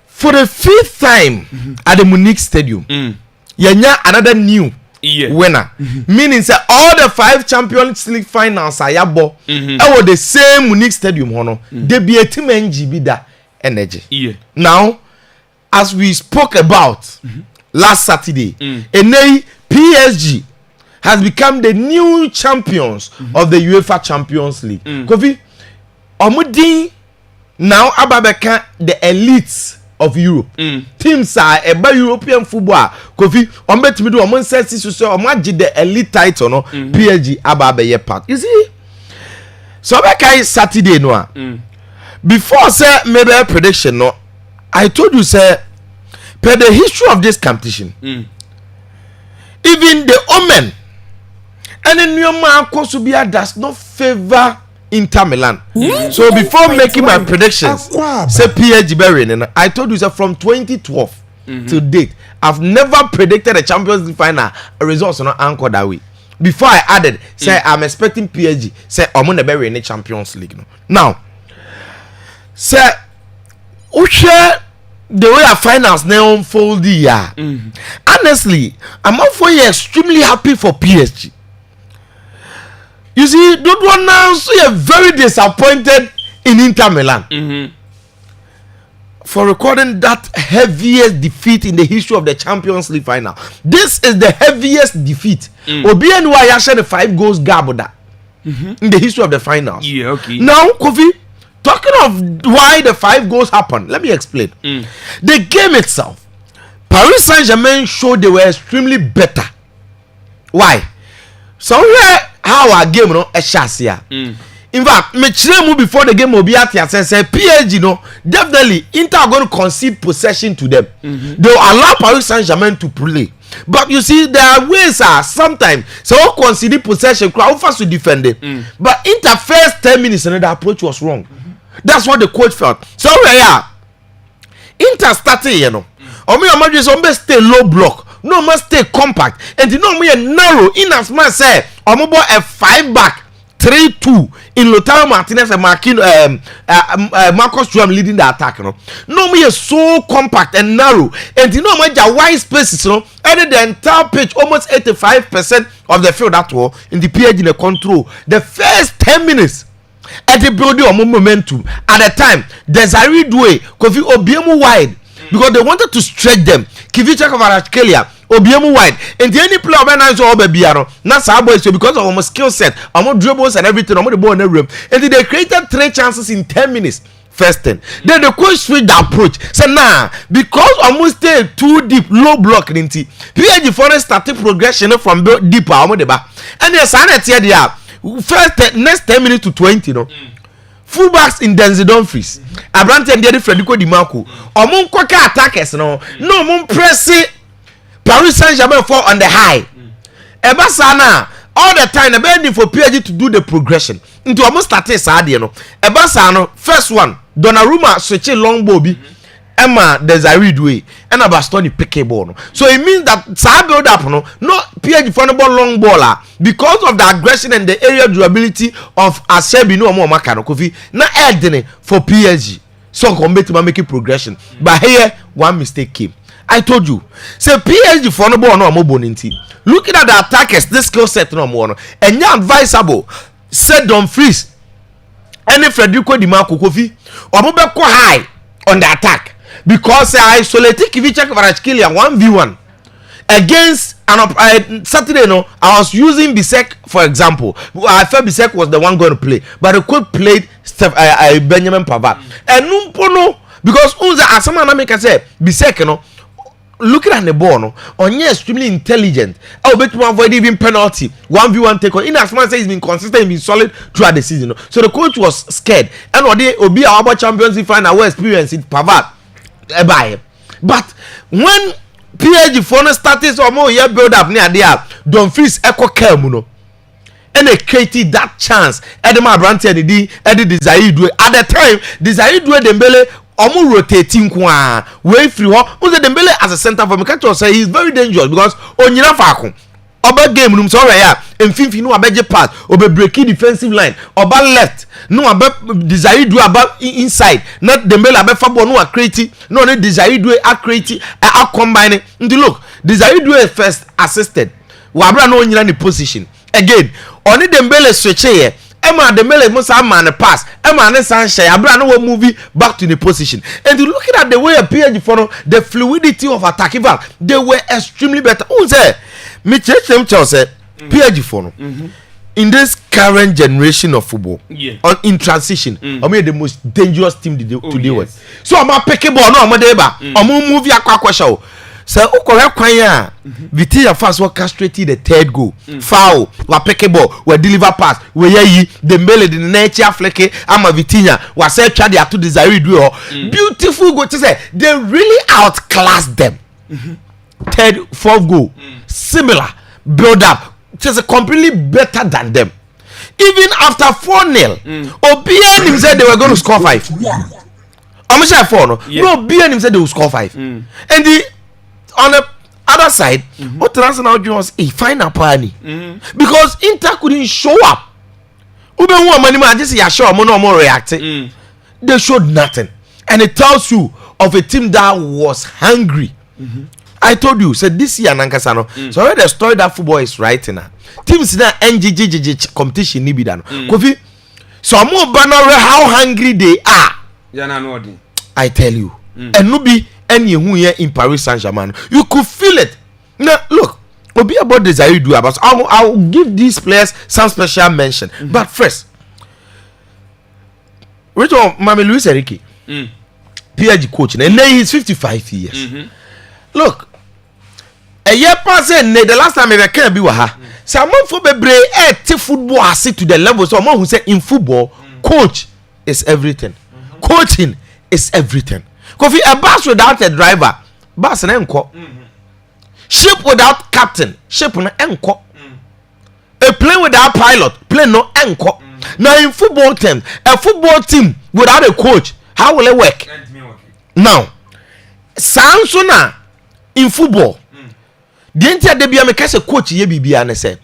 For the 5th time at the Munich Stadium, yenya another new winner. Meaning say all the 5 Champions League finals are yabo. Ewo the same Munich Stadium hono. They be a team NGB that energy. Now, as we spoke about last Saturday, PSG has become the new champions of the UEFA Champions League. Kofi, omudi now ababeka the elites of Europe. Teams are about European football. Kofi, ombetimi do omon sense so omaji the elite title no PSG ababeye part. You see? So abeka Saturday no. Before say maybe a prediction no, I told you say per the history of this competition, even the omen and the new man Kosubia does not favor Inter Milan. So before making my predictions, say PSG Berlin, and I told you say from 2012 to date, I've never predicted a Champions League final results not anchored that way. Before I added, say I'm expecting PSG, say I'm gonna be in the Champions League. Now, say, the way our finals now unfold here. Honestly, I'm also extremely happy for PSG. You see, don't want now so you're very disappointed in Inter Milan for recording that heaviest defeat in the history of the Champions League final. This is the heaviest defeat. Obian why actually the 5 goals gaboda in the history of the final. Yeah, okay. Now, Kofi, talking of why the 5 goals happened, let me explain. The game itself, Paris Saint-Germain showed they were extremely better. Why? So how our game no a chassis. In fact, me chile before the game will be at say PSG no definitely Inter are going to concede possession to them. They will allow Paris Saint-Germain to play. But you see, there are ways sometimes so concede possession, crowd fast to defend it. But Inter first 10 minutes and the approach was wrong. That's what the coach felt. So Inter started, you know. Omi imagine some stay low block. No must stay compact. And you know me narrow in as much say omo a 5 back 3-2 in Lautaro Martinez and Marcus Thuram leading the attack, you know. No me so compact and narrow. And you know my wide spaces, you know. And the entire pitch almost 85% of the field that was in the PSG in the control. The first 10 minutes at the building of momentum at the time Desiree Doué Kofi Obiemu wide because they wanted to stretch them. Kivicha Kvaratskhelia Obiemu wide and the only player organized all baby not Sabo so because of our skill set, our dribbles and everything, the ball in the room, and they created 3 chances in 10 minutes. First 10. Then the coach switched the approach. So now, because almost stay too deep, low block, didn't he? PSG forest started progression from deeper, and there's another first next 10 minutes to 20, no. Fullbacks in Denzel Dumfries. Abrante and Federico Di Marco. Among Quaka attackers, no press it. Paris Saint-Germain fall on the high. Ebasana all the time, the bending for PSG to do the progression. Into almost started Sadia, no. Ebasano first one, Donnarumma switch long bobby. Emma Desiree Doué and Abastoni pick a ball. So it means that side build up no PSG for the ball long baller because of the aggression and the area durability of Asebi no more Makano Kofi na Edene for PSG. So combat to make progression. But here one mistake came. I told you. Say PSG for the ball no more boninti. Looking at the attackers, this skill set no more. And you advisable said Dumfries and Federico Di Marco Kofi or Mobeko high on the attack. Because I isolated Kivicha Kvaratskhelia 1v1 against Saturday. No, I was using Bisek for example. I felt Bisek was the one going to play, but the coach played Benjamin Pavard. And no, because Unza Asama make say Bisek, no, looking at the ball, no, on extremely intelligent. I bet to avoid even penalty 1v1 take on. In as much as he's been consistent, been solid throughout the season. No? So the coach was scared, and what they will be our Champions League final, our experience in Pavard. But when PSG for started some more year build up near there, Dumfries echo Kelmuno, and they created that chance. Edema Brandt and the Desiree Doué at the time. Desiree Doué Dembele almost rotating way free. Who's Dembele as a center for me? Can't say he's very dangerous because Onyina Faku oba game room so ya mfimfi no abeje pass obe break defensive line oba left no abe desire do aba inside not Dembele abe fa ball no a create no ne desire do a create a combine ndi look desire do first assisted wa bra no nyina ni position again oni Dembele switch here Emma Dembele musa man pass Emma ne sanshine abra no movie back to the position and looking at the way a PSG for the fluidity of attack even they were extremely better. Who say me say PSG for in this current generation of football in transition I mean the most dangerous team to deal with. So I'm a pick ball no amadeba I'm movie akwa show. So ukore kwan ya Vitinha fast was castrated the third goal foul wa pick ball we deliver pass we yi Dembele the nature fleke ama Vitinha was say try to desire do beautiful goal to say they really outclassed them. Third fourth goal similar build up just completely better than them. Even after 4-0 Obian him said they were going to score 5. I'm sure 4 no Obian him said they will score 5 and the on the other side, what transfer was a final party because Inter couldn't show up. Ube who money man just say sure no more reacting. They showed nothing, and it tells you of a team that was hungry. I told you, said this year Nankasano. So where the story that football is writing now. Teams in NGGG competition ni bidano. Kofi, so more banner how hungry they are. I tell you, and no be any who here in Paris Saint-Germain, you could feel it. Now look, we'll be about desire do about. I'll give these players some special mention. But first, which one, Mami Luis Enrique, PSG coach, and now he's 55 years. Look, a year past, the last time I can't be with her. Someone for be football has to the level. Someone who said in football, coach is everything. Coaching is everything. Kofi, a bus without a driver, bus and enco. Ship without captain, ship on enco. A plane without pilot, plane no enco. Now in football terms, a football team without a coach, how will it work? Now, Samsona in football, the entire debut make a coach ye be and say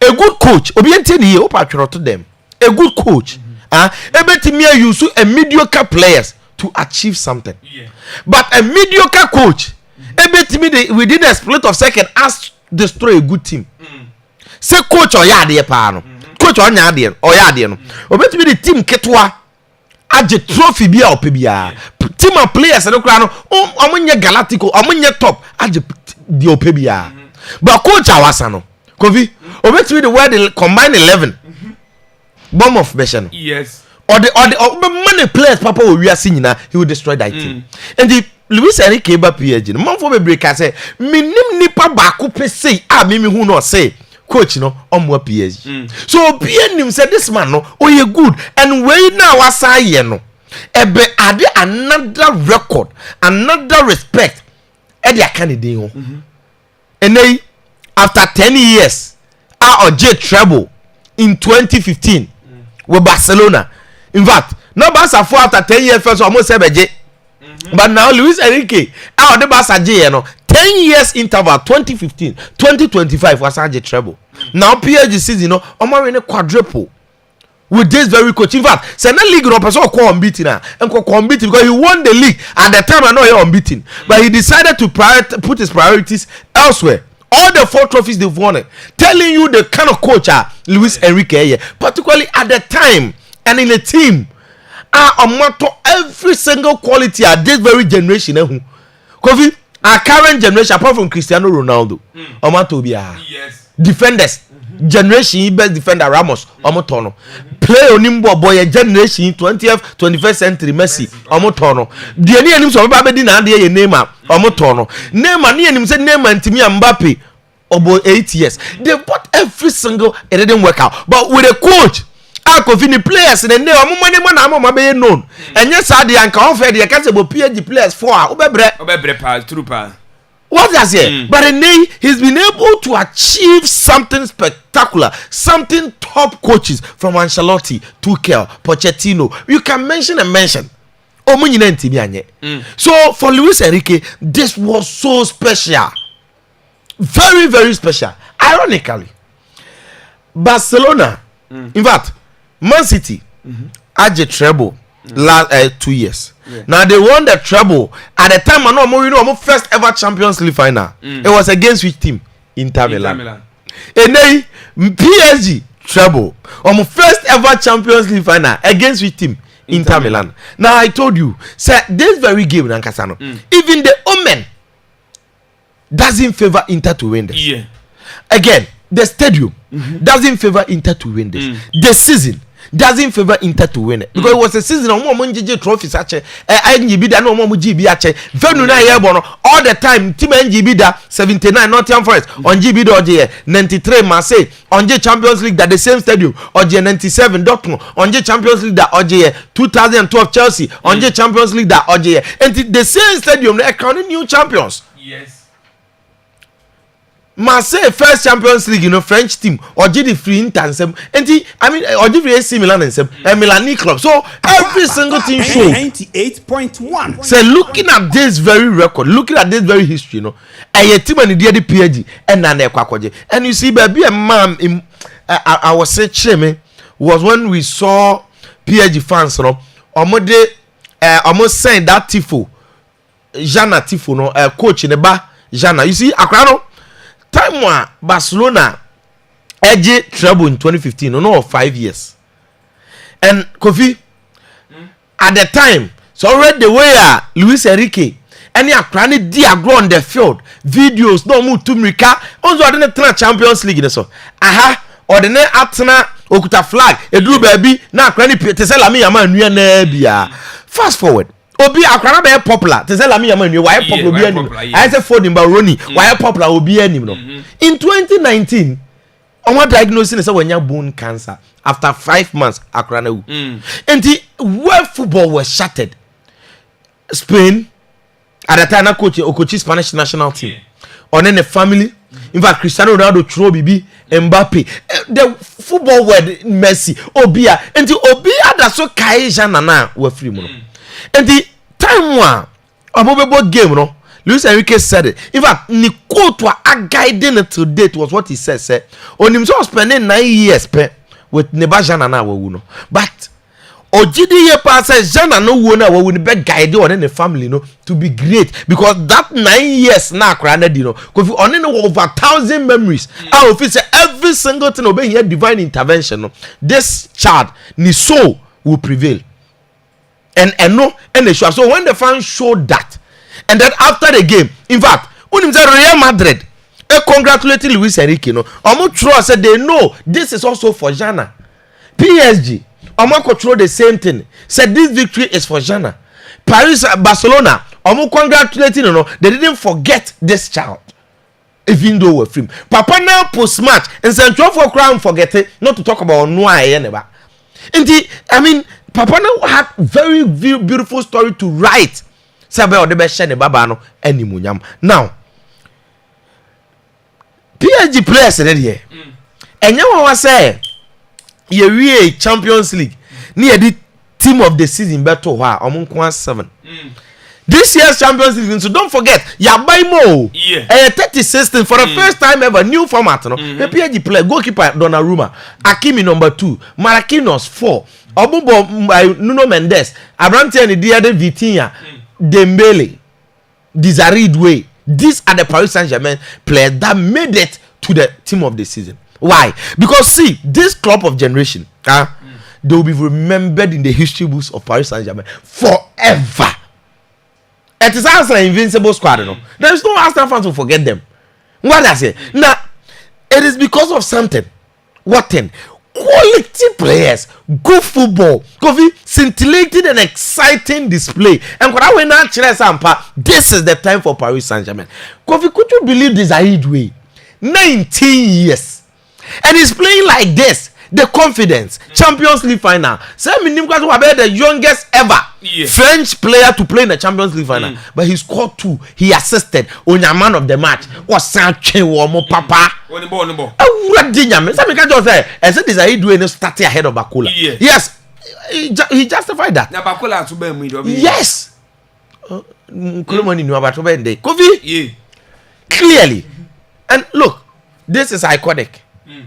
a good coach, obiente ni opa to them. A good coach, ebetimi use a mediocre players to achieve something. But a mediocre coach, within a split of second, has destroy a good team. Say coach or yadi pano, coach or yadi or yadi no. Obet me the team ketwa, aje trophy bia or pibia. Team of players and no amunye galactico, amunye top, aje the opebia. But coach awasano, Kofi, obet me the word they combine 11. Bomb of Beshan. Yes. Or many players papa we are seeing now he will destroy that team. And the Luis Enrique ba PSG no man for be break say minim nipa ba ko pe say mimi hu no say coach no omwa PSG. So PSG say this man no oye good and we now wasaye no ebe ade another record, another respect e dia candidate ho. And then after 10 years J treble in 2015 with Barcelona. In fact, no Barca for after 10 years first almost sebeje. But now Luis Enrique, the Barca J, 10 years interval 2015, 2025 was a treble. Now PSG season, in a quadruple with this very coach. In fact, Sena League no person call unbeaten and unbeaten because he won the league at the time. I know he unbeaten, but he decided to put his priorities elsewhere. All the 4 trophies they've won, telling you the kind of coach Luis Enrique, particularly at the time and in a team, every single quality at this very generation. Kofi, our current generation, apart from Cristiano Ronaldo, yes. Defenders, generation best defender Ramos, Omotono, play onimbo boy generation 20th, 21st century Messi, Omotono. The names of Babadina and the name Omotono. Neymar, name said Neymar and Timmy Mbappe. About 8 years, they bought every single. It didn't work out. But with a coach, I could finish players and then money man be known. And yes, I the uncle offered the can't about PSG players for what does it? But then he's been able to achieve something spectacular, something top coaches from Ancelotti, Tuchel, Pochettino. You can mention and mention. So for Luis Enrique, this was so special. Very, very special. ironically, Barcelona, in fact, Man City, had a treble last 2 years. Yeah. Now they won the treble at the time. I know first ever Champions League final. It was against which team? Inter Milan. And then PSG treble. First ever Champions League final against which team? Inter Milan. Now I told you, sir, this very game, Nankasano, even the omen doesn't favor Inter to win this. Yeah. Again, the stadium doesn't favor Inter to win this. The season doesn't favor Inter to win it because it was a season on one NGB trophies. NGB da no more GB ache. Venu na yebono all the time. Team NGB da 79 Nottingham Forest on GB da oje 93 Marseille on J Champions League that the same stadium oje 97 Dortmund on J Champions League da oje 2012 Chelsea on J Champions League da oje and the same stadium they crowning new champions. Yes. Marseille first Champions League, French team or the free intansem. And I mean, or the AC Milan and Milani club. So every single team show 98.1. So looking at this very record, looking at this very history, a team and the PSG and Nane. And you see, baby, a man in I was saying was when we saw PSG fans, almost saying that Tifo, Jana Tifo, coach in the bar, Jana. You see, Akrano. Time one Barcelona edge trouble in 2015 no 5 years and Kofi at the time so already the way Luis Enrique any akrani diagro on the field videos no move to America also the Champions League so or the atena okuta flag eduru baby na akrani tesela me yama nua na bia fast forward obi akwara be popular te say lami yama nwe why popular obi anim I say Ford Mbaroni why popular obi anim no in 2019 on diagnosing say wanya bone cancer after 5 months akwara na wu and where football was shattered. Spain at the time coach Spanish national team on the family in fact Cristiano Ronaldo throw bibi Mbappe the football word Messi obia and obia that so kai jana na we free mo. And the time one Abobebo game, Luis Enrique said it. In fact, Nicoto a guiding it to date was what he said. On himself spending 9 years with Nebajana na wuno. But Ojidi ye pa says Jana no wona we will be guide on the family to be great because that 9 years na crana because on over 1,000 memories. I will say every single thing obey here divine intervention. This child ni soul will prevail. And they show. So when the fans showed that, and then after the game, in fact, when him said Real Madrid, they congratulated Luis Enrique. Omo said they know this is also for Jana. PSG, Omo control the same thing. Said this victory is for Jana. Paris, Barcelona, Omo congratulating. They didn't forget this child. Even though we're free. Papa now post match and said 12 crown forget it. Not to talk about no never. I mean. Papa now had very beautiful story to write. Sabe o de be share ne baba no animunyam. Now, PSG players in here. Enya wa say ye wie Champions League. Ni e di team of the season beto ho a omonko 7. This year's Champions League, so don't forget, Yabaimo, 30-16 for the first time ever, new format. The PSG player, goalkeeper Donnarumma, Hakimi number 2, Marquinhos 4, Obubo Nuno Mendes, Abrante and Diade Vitinha, Dembele, Dizaridwe. These are the Paris Saint-Germain players that made it to the team of the season. Why? Because see, this club of generation, they will be remembered in the history books of Paris Saint-Germain forever. It is also an invincible squad, There is no Arsenal fans to forget them. What I say? Now, it is because of something. What thing? Quality players, good football, scintillating and exciting display. And when I went out, this is the time for Paris Saint-Germain. Could you believe this way? 19 years. And he's playing like this. The confidence, Champions League final. The youngest ever French player to play in the Champions League final. But he scored 2. He assisted on your man of the match. Was Sanche Womo Papa? I said this I do start ahead of Bakula. Yes, he justified that. Yes. Clearly. And look, this is iconic.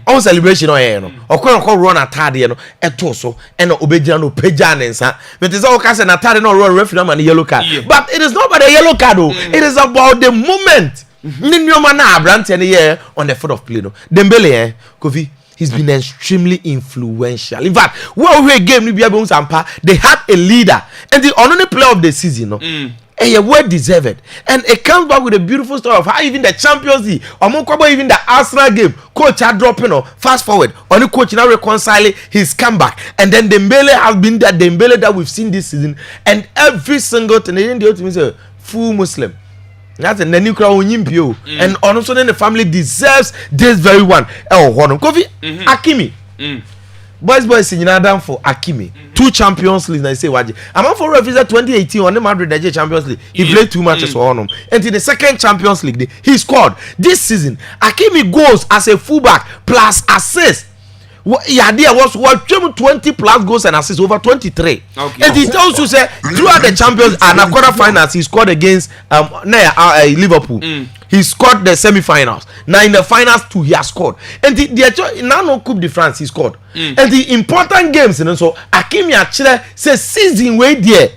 On celebration or or run atade no eto so and obejina no pagya nensa. But is all cast and atade no run referee man yellow card. But it is not about the yellow card. It is about the moment. Ninyoma na abrante ne here on the foot of play no. Dembele Kofi, he's been extremely influential. In fact, what we game ni bia be unsampa, they had a leader and the only player of the season no. And well deserved, and it comes back with a beautiful story of how even the Champions League, or even the Arsenal game, coach had dropping or fast forward, only coach now reconciling his comeback, and then Dembele has been that Dembele that we've seen this season, and every single thing the ultimate say full Muslim. That's a new crowd and also then the family deserves this very one. Oh, Kofi Hakimi. Boys in Adam for Hakimi. 2 Champions League. I say Waji. I'm on for referee 2018 on the Madrid Champions League. He played 2 matches for Honor. And in the second Champions League, he scored. This season, Hakimi goes as a fullback plus assist. The idea was 20 plus goals and assists over 23. Okay. And he tells you say throughout the Champions and the quarterfinals he scored against Liverpool. He scored the semi-finals. Now in the finals too he has scored. And the now no Coupe de France he scored. And the important games and so Hakimi actually says season way there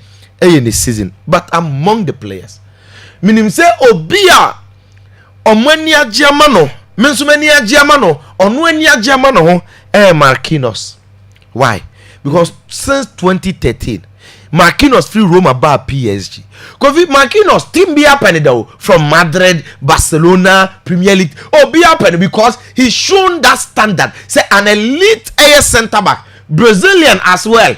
in the season, but among the players. Meaning say Obia Omania Giamano, Mensumania Giamano, Onuania Giamano. Marquinhos. Why? Because since 2013, Marquinhos free Roma about PSG. Because Marquinhos team be happening from Madrid, Barcelona, Premier League. Oh, be happening because he's shown that standard. Say an elite AS centre back, Brazilian as well.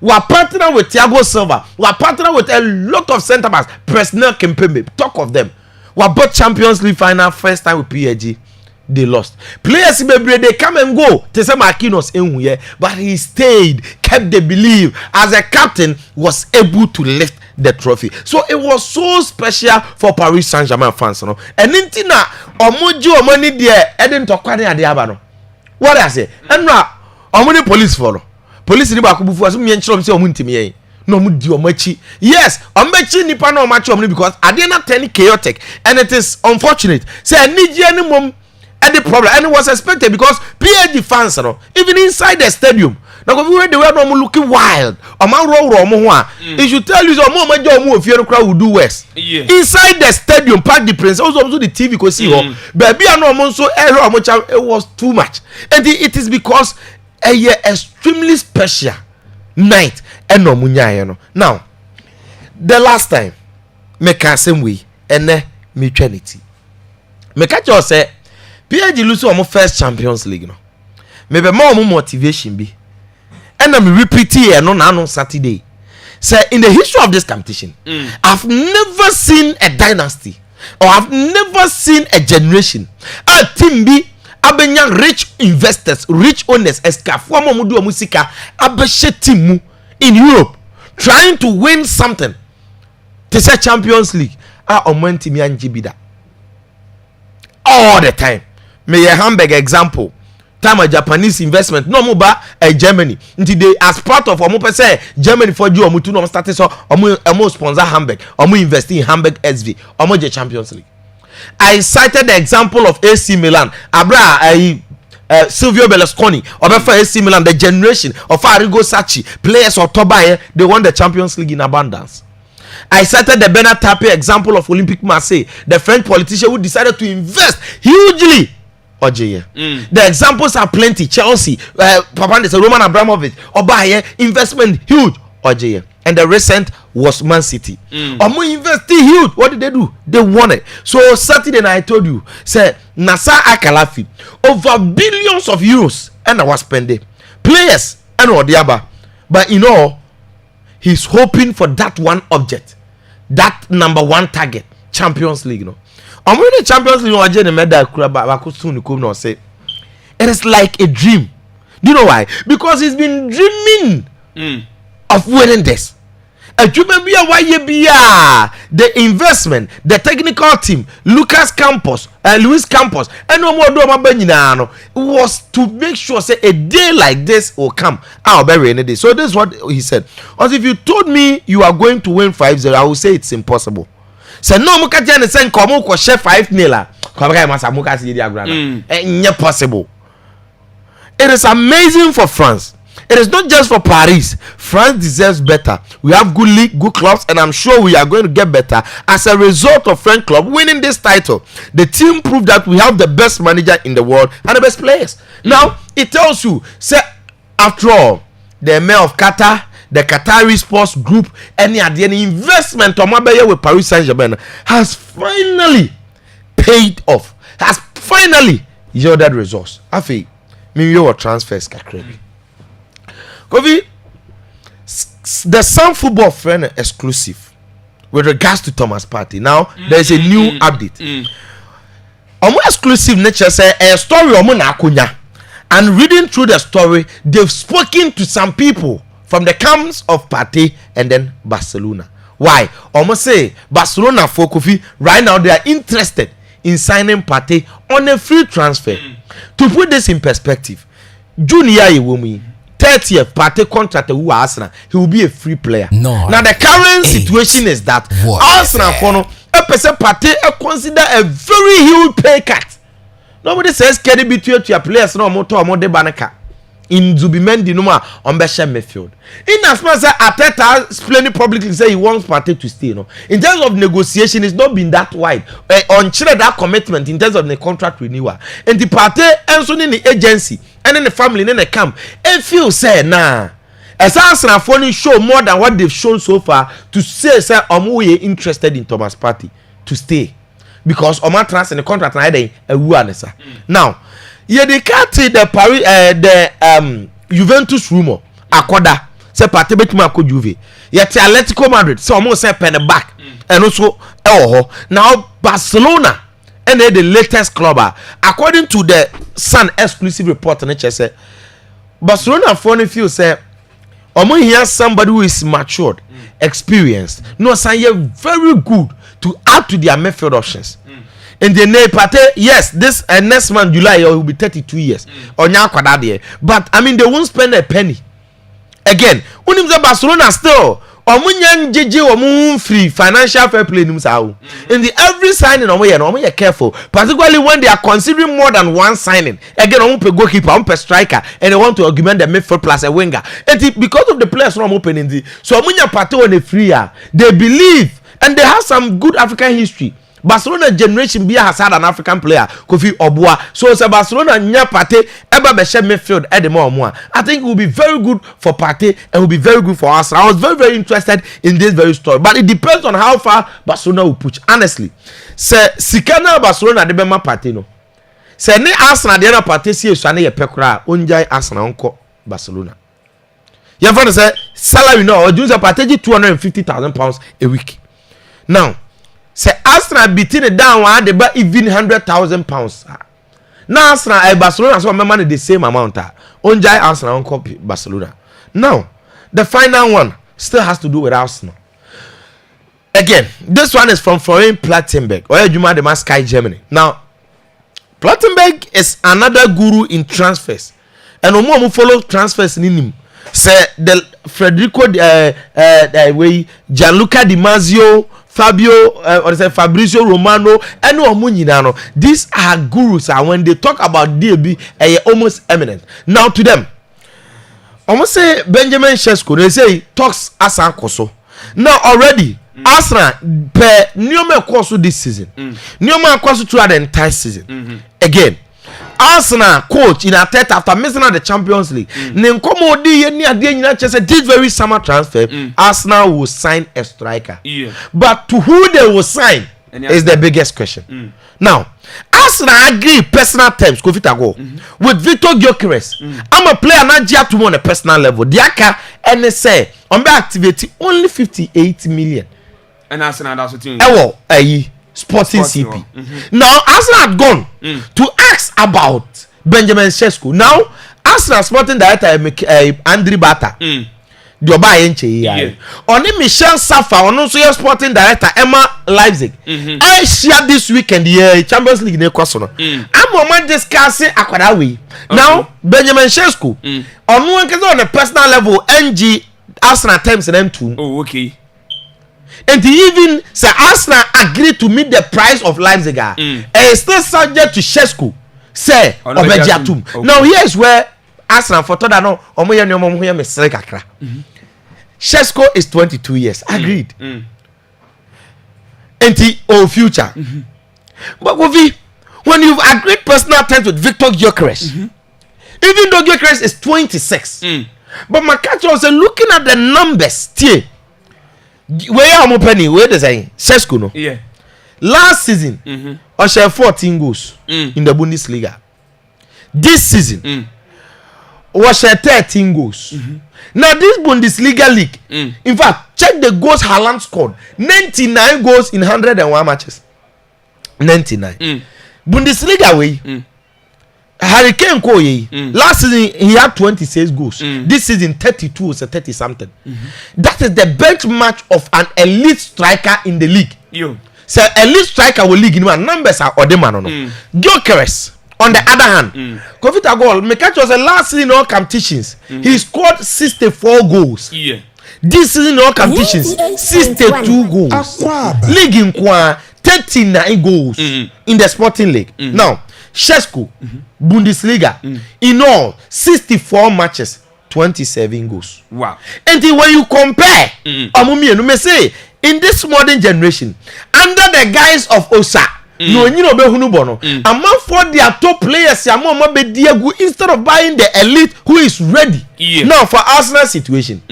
We are partnering with Thiago Silva. We are partnering with a lot of centre backs. Presnel Kimpembe. Talk of them. We are both Champions League final first time with PSG. They lost. Players they come and go. They say Marquinhos in here, but he stayed, kept the belief. As a captain, was able to lift the trophy. So it was so special for Paris Saint-Germain fans, no. And intina omoji omoni there, Eden tokwane ade aba no. What I say? And now omoni police follow. Police ni ba kubufu aso me nchiro me say omuntimi yen. No mu di omachi. Yes, omachi nipa na omachi omoni because ade na turn chaotic and it is unfortunate. Say anije ni mom the problem, and it was expected because PSG fans, even inside the stadium, now they were not looking wild. It should tell you if you crowd will do worse. Inside the stadium, Parc des Princes, also the TV could see baby, it was too much, and it is because a extremely special night and no munya. Now, the last time, make same way and mutuality. Me catch you say. PSG lose on first Champions League no. Maybe more motivation be. And I'm repeating here no Saturday. Say in the history of this competition, I've never seen a dynasty or I've never seen a generation. A team be abenya rich investors, rich owners, escafo amudu musika abeshe team in Europe trying to win something. They say Champions League. Omenti mi anjibida. All the time. May a Hamburg example. Time a Japanese investment. No more Germany. Until they as part of say Germany for you omu no started so omu sponsor Hamburg. Omu invest in Hamburg SV. Omu the Champions League. I cited the example of AC Milan. Silvio Berlusconi. Obefa AC Milan. The generation of Arrigo Sacchi. Players of Toba. They won the Champions League in abundance. I cited the Bernard Tapie example of Olympique Marseille, the French politician who decided to invest hugely. The examples are plenty. Chelsea, Roman Abramovich, Obaye, investment huge. And the recent was Man City. Omo invested huge. What did they do? They won it. So Saturday night I told you, say Nasser Al-Khelaifi over billions of euros and I was spending players and Odiaba, but you know. He's hoping for that one object, that number one target, Champions League. No, I'm winning the Champions League. It is like a dream. Do you know why? Because he's been dreaming of winning this. The investment, the technical team, Luis Campos, and no more was to make sure say a day like this will come. I'll bury any day. So this is what he said. As if you told me you are going to win 5-0, I will say it's impossible. Say no mo ka je ne say nko mo ko share 5-0 ko ba kai masa mo ka se di agura na enye possible. It is amazing for France. It is not just for Paris. France deserves better. We have good league, good clubs, and I'm sure we are going to get better as a result of French club winning this title. The team proved that we have the best manager in the world and the best players. Now, it tells you, say, after all, the mayor of Qatar, the Qatari Sports Group, any investment on Mabaya with Paris Saint-Germain has finally paid off. Has finally yielded results. Afi, me your transfers kakrebi. Kofi, the Sun Football Friend exclusive with regards to Thomas Partey. Now there is a new update. Exclusive nature say a story na akunya. And reading through the story, they've spoken to some people from the camps of Partey and then Barcelona. Why? Almost say Barcelona for Kofi right now they are interested in signing Partey on a free transfer. To put this in perspective, Junior Iwomi 30th Partey contract who Arsenal, he will be a free player. No. Now the current situation is that Arsenal for no a person Partey consider a very huge pay cut. Nobody says can it be to your players no motor or more de banaka. In Zubimendi Numa on Besham midfield. In as much as Arteta explaining publicly say he wants Partey to stay. No, in terms of negotiation, it's not been that wide. On that commitment in terms of the contract renewal. And the Partey and so in the agency and in the family in the camp, if you say nah, as Arsenal phone show more than what they've shown so far to say I'm interested in Thomas Partey to stay because Omar trans in the contract now. Yeah, they can't take the Paris, the Juventus rumor. Akoda say Partey betuma ko Juve. Yet Atletico Madrid so almost say pen back and also now Barcelona and the latest club according to the Sun exclusive report on say Barcelona phone feel say omo here somebody who is matured, experienced, no say very good to add to their midfield options. And the name Partey, yes, this next month July he will be 32 years. But I mean they won't spend a penny. Again, unimza Barcelona still omunyan jeje omun free financial fair play nim sao. In the every signing omo careful, particularly when they are considering more than one signing. Again, omo pe goalkeeper, omo pe striker, and they want to augment the midfield plus a winger. And because of the players no open in the so omunya Partey on a free they believe and they have some good African history. Barcelona generation be has had an African player Kofi Obua. So Barcelona nya Partey eba be share midfield at the moment. I think it will be very good for Partey and will be very good for us. I was very interested in this very story, but it depends on how far Barcelona will push. Honestly, say Sikana Barcelona de be ma Partey no. Say ne Arsenal de na Partey si esuane ye pekura onjai Arsenal onko Barcelona. You find say salary no or do Partey £250,000 a week. Now say Arsenal beating it down one they buy even £100,000. Now Arsenal and Barcelona so money the same amount. Onjai Arsenal on copy Barcelona. Now the final one still has to do with Arsenal. Again, this one is from Florian Plattenberg or Juma de Sky Germany. Now Plattenberg is another guru in transfers, and omo follow transfers in him. Say the Federico way Gianluca Di Marzio, Fabrizio Romano, and no. These are gurus, and when they talk about DB, almost eminent. Now to them, almost say Benjamin Sesko, they say talks Asan Koso. Now already, Arsenal per Nioma Koso this season. Nioma Koso throughout the entire season. Again, Arsenal coach in Arteta after missing out the Champions League. This very summer transfer, Arsenal will sign a striker. But to who they will sign is the biggest question. Now, Arsenal agree personal terms with Victor Gyökeres. I'm a player not just to on a personal level. Diaka and say on activity only 58 million. And Arsenal that's what Sporting CP. Now Arsenal had gone to ask about Benjamin Sesko. Now Arsenal Sporting Director Andri Bata. The Oba Only Michel Safa, on also your Sporting Director Emma Leipzig. I share this weekend the Champions League in Equatorial. I'm on discussing Akwadawi. Now Benjamin Sesko on one on a personal level NG Arsenal times and M2. Oh, okay. And even say Arsenal agreed to meet the price of Leipzig. And still subject to Sesko. Say Obejiatum. Now here's where Arsenal for that no omoye no mo me sere kakra. Sesko is 22 years. Agreed. Enti or future. But when you've agreed personal terms with Victor Gyökeres, even though Gyökeres is 26, but my catch was looking at the numbers, where am I penny? Where they saying Sesko no? Yeah. Last season, I share 14 goals in the Bundesliga. This season, was share 13 goals. Now this Bundesliga league, in fact, check the goals Haaland scored. 99 goals in 101 matches. 99. Bundesliga way. Hurricane ko ye. Last season he had 26 goals. This season 32 or 30 something. That is the benchmark of an elite striker in the league. So elite striker will league in one numbers are odemano no. Gyökeres on the other hand, Kofita goal me catch was the last season in all competitions. He scored 64 goals. Yeah. This season in all competitions 62 goals. League in kwa 39 goals in the Sporting League. Now, Sesko, Bundesliga, in all 64 matches, 27 goals. Wow. And when you compare, me say in this modern generation, under the guise of Osa, no, you know, among for their top players, instead of buying the elite who is ready. Now, for Arsenal situation,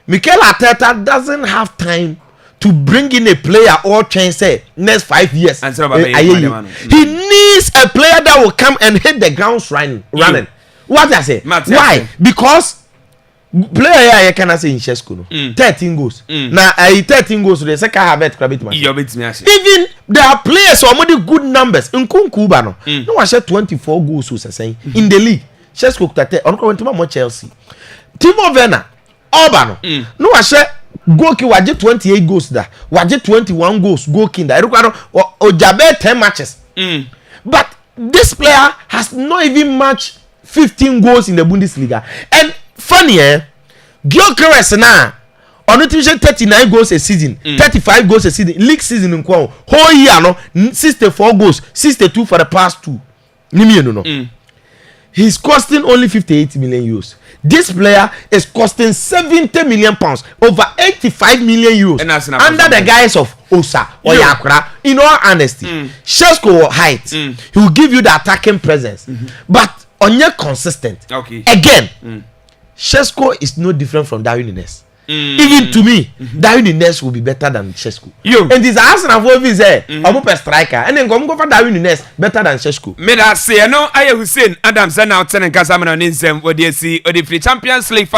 Mikel Arteta doesn't have time to bring in a player or change say next 5 years. He needs a player that will come and hit the ground running. What I say? Why? Because player here can I say in Sesko no 13 goals. Now 13 goals to the second half bet even there are players who have good numbers. Nkunku ba no. No one share 24 goals so say in the league. Sesko tate on come to Chelsea. Timo Werner Obano. No one share goalkeeper waje 28 goals da. Waje 21 goals goalkeeper. Erukano Ojabe 10 matches. But this player has not even matched 15 goals in the Bundesliga. And funny Gyökeres na on it 39 goals a season, 35 goals a season, league season in whole year no 64 goals, 62 for the past two. No. He's costing only 58 million euros. This player is costing 70 million pounds, over 85 million euros under the guise of Osa or Yakura. In all honesty, Sesko height, he will give you the attacking presence, but on your consistent. Again, Sesko is no different from Darwin Nunes. Even to me, Darwin Nunes will be better than Sesko. And this Arsenal for me say, I'm a striker, and then go for Darwin Nunes better than Sesko. Me that say no, I Hussein Adams and now 10 and Casamana Ninsem, what do you see, or the Champions League final.